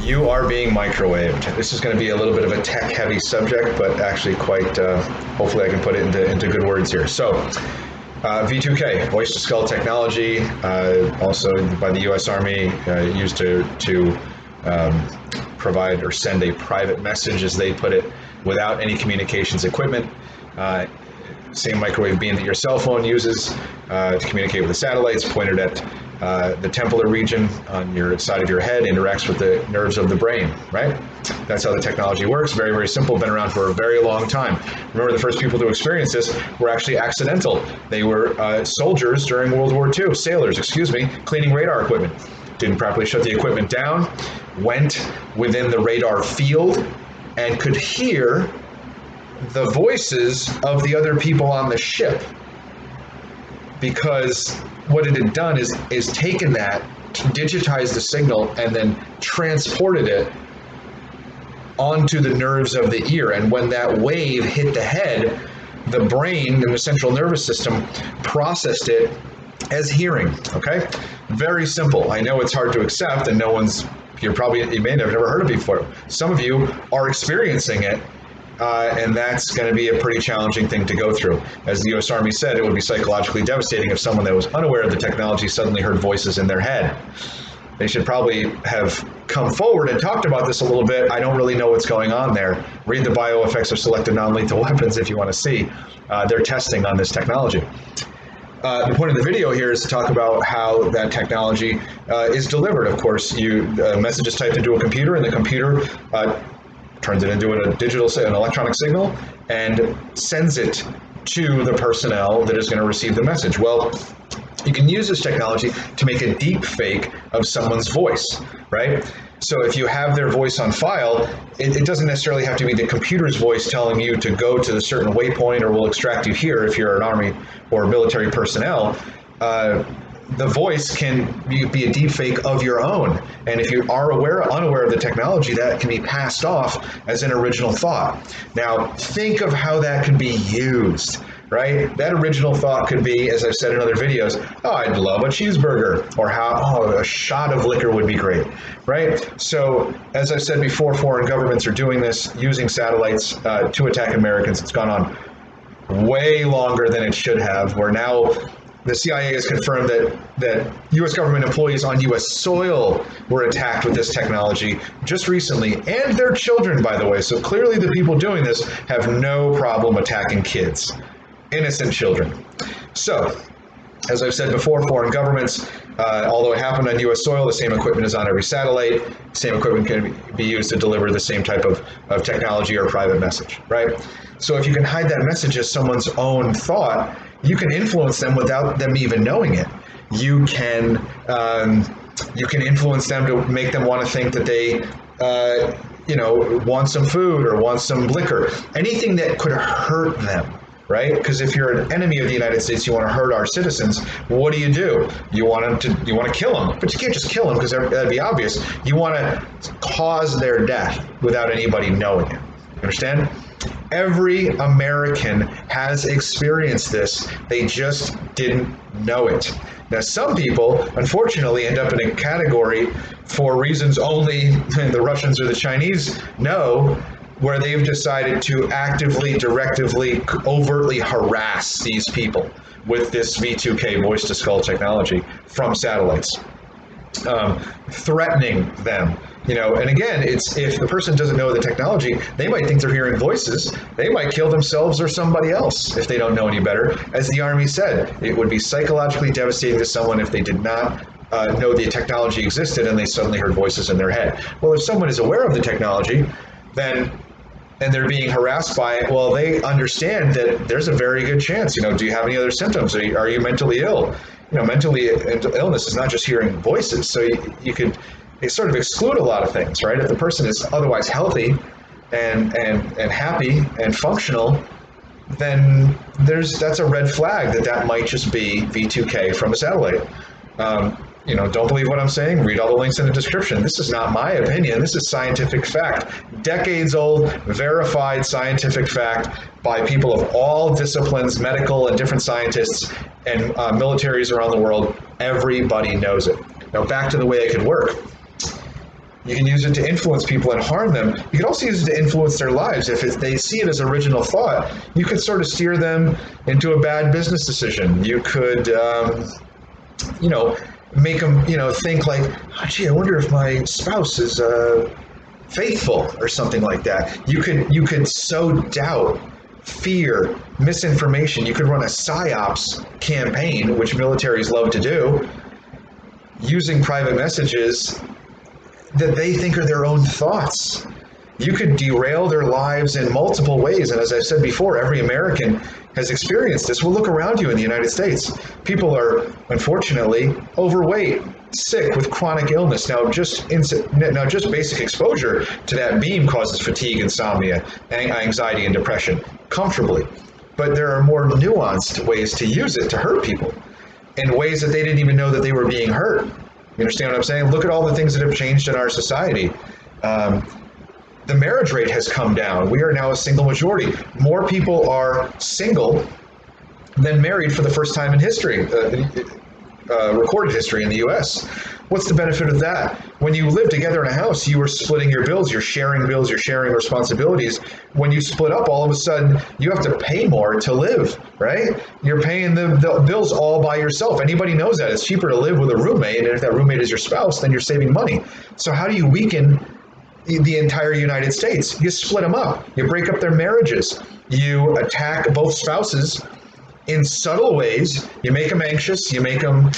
You are being microwaved. This is going to be a little bit of a tech-heavy subject, but actually quite, hopefully I can put it into good words here. So, V2K, voice-to-skull technology, also by the U.S. Army, used to provide or send a private message, as they put it, without any communications equipment. Same microwave beam that your cell phone uses to communicate with the satellites, pointed at the templar region on your side of your head, interacts with the nerves of the brain, right? That's how the technology works. Very, very simple, been around for a very long time. Remember, the first people to experience this were actually accidental. They were soldiers during World War II, sailors, excuse me, cleaning radar equipment. Didn't properly shut the equipment down, went within the radar field, and could hear the voices of the other people on the ship, because what it had done is taken that, digitized the signal, and then transported it onto the nerves of the ear. And when that wave hit the head, the brain and the central nervous system processed it as hearing. Okay, very simple. I know it's hard to accept, and you may have never heard of it before. Some of you are experiencing it. And that's going to be a pretty challenging thing to go through. As the U.S. Army said, it would be psychologically devastating if someone that was unaware of the technology suddenly heard voices in their head. They should probably have come forward and talked about this a little bit. I don't really know what's going on there. Read the bioeffects of selective non-lethal weapons if you want to see their testing on this technology. The point of the video here is to talk about how that technology is delivered. Of course, a message is typed into a computer, and the computer turns it into an electronic signal, and sends it to the personnel that is going to receive the message. Well, you can use this technology to make a deep fake of someone's voice, right? So if you have their voice on file, it doesn't necessarily have to be the computer's voice telling you to go to a certain waypoint or we'll extract you here if you're an Army or military personnel. The voice can be a deep fake of your own. And if you are unaware of the technology, that can be passed off as an original thought. Now, think of how that could be used, right? That original thought could be, as I've said in other videos, I'd love a cheeseburger, or a shot of liquor would be great, right? So, as I've said before, foreign governments are doing this, using satellites to attack Americans. It's gone on way longer than it should have. We're now... The CIA has confirmed that U.S. government employees on U.S. soil were attacked with this technology just recently, and their children, by the way. So clearly the people doing this have no problem attacking kids, innocent children. So, as I've said before, foreign governments, although it happened on U.S. soil, the same equipment is on every satellite. Same equipment can be used to deliver the same type of technology or private message, right? So if you can hide that message as someone's own thought, you can influence them without them even knowing it. You can influence them to make them want to think that they, want some food or want some liquor, anything that could hurt them, right? Because if you're an enemy of the United States, you want to hurt our citizens. What do? You want to kill them, but you can't just kill them because that'd be obvious. You want to cause their death without anybody knowing it. Understand? Every American has experienced this. They just didn't know it. Now, some people, unfortunately, end up in a category for reasons only the Russians or the Chinese know, where they've decided to actively, directively, overtly harass these people with this V2K voice-to-skull technology from satellites, threatening them. And again, it's if the person doesn't know the technology, they might think they're hearing voices. They might kill themselves or somebody else if they don't know any better. As the Army said, it would be psychologically devastating to someone if they did not know the technology existed and they suddenly heard voices in their head. Well, if someone is aware of the technology, and they're being harassed by it, well, they understand that there's a very good chance. Do you have any other symptoms? Are you mentally ill? Mentally illness is not just hearing voices. So you could sort of exclude a lot of things, right? If the person is otherwise healthy and happy and functional, then that's a red flag that might just be V2K from a satellite. Don't believe what I'm saying? Read all the links in the description. This is not my opinion. This is scientific fact. Decades old, verified scientific fact by people of all disciplines, medical and different scientists and militaries around the world. Everybody knows it. Now back to the way it could work. You can use it to influence people and harm them. You can also use it to influence their lives. If they see it as original thought, you could sort of steer them into a bad business decision. You could, make them, think like, oh, gee, I wonder if my spouse is faithful or something like that. You could sow doubt, fear, misinformation. You could run a psy-ops campaign, which militaries love to do, using private messages that they think are their own thoughts. You could derail their lives in multiple ways. And as I've said before, every American has experienced this. Well, look around you in the United States. People are, unfortunately, overweight, sick with chronic illness. Now, just basic exposure to that beam causes fatigue, insomnia, anxiety, and depression comfortably. But there are more nuanced ways to use it to hurt people in ways that they didn't even know that they were being hurt. You understand what I'm saying? Look at all the things that have changed in our society. The marriage rate has come down. We are now a single majority. More people are single than married for the first time in history, recorded history in the US. What's the benefit of that? When you live together in a house, you are splitting your bills, you're sharing responsibilities. When you split up, all of a sudden, you have to pay more to live, right? You're paying the bills all by yourself. Anybody knows that. It's cheaper to live with a roommate, and if that roommate is your spouse, then you're saving money. So how do you weaken the entire United States? You split them up. You break up their marriages. You attack both spouses in subtle ways. You make them anxious. You make them,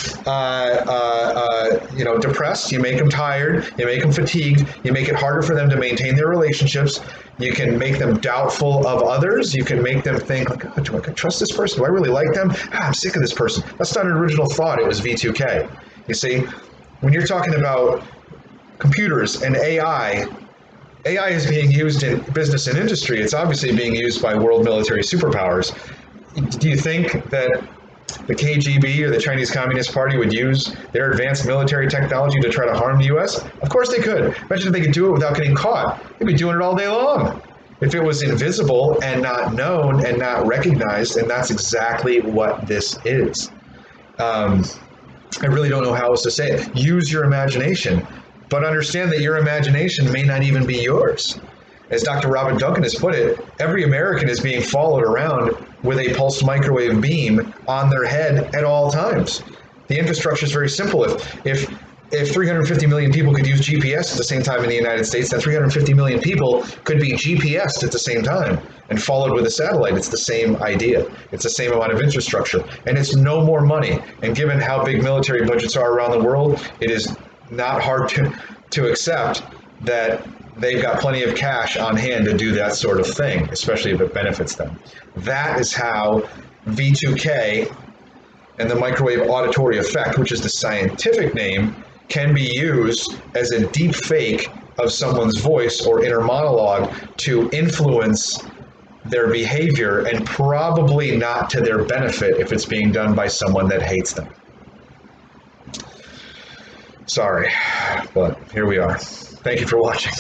depressed. You make them tired. You make them fatigued. You make it harder for them to maintain their relationships. You can make them doubtful of others. You can make them think, like, oh, do I trust this person? Do I really like them? I'm sick of this person. That's not an original thought. It was V2K. You see, when you're talking about computers and AI is being used in business and industry. It's obviously being used by world military superpowers. Do you think that the KGB or the Chinese Communist Party would use their advanced military technology to try to harm the US? Of course they could. Imagine if they could do it without getting caught. They'd be doing it all day long. If it was invisible and not known and not recognized, and that's exactly what this is. I really don't know how else to say it. Use your imagination, but understand that your imagination may not even be yours. As Dr. Robert Duncan has put it, every American is being followed around with a pulsed microwave beam on their head at all times. The infrastructure is very simple. If 350 million people could use GPS at the same time in the United States, then 350 million people could be GPSed at the same time and followed with a satellite. It's the same idea. It's the same amount of infrastructure. And it's no more money. And given how big military budgets are around the world, it is not hard to accept that they've got plenty of cash on hand to do that sort of thing, especially if it benefits them. That is how V2K and the microwave auditory effect, which is the scientific name, can be used as a deep fake of someone's voice or inner monologue to influence their behavior, and probably not to their benefit if it's being done by someone that hates them. Sorry, but here we are. Thank you for watching.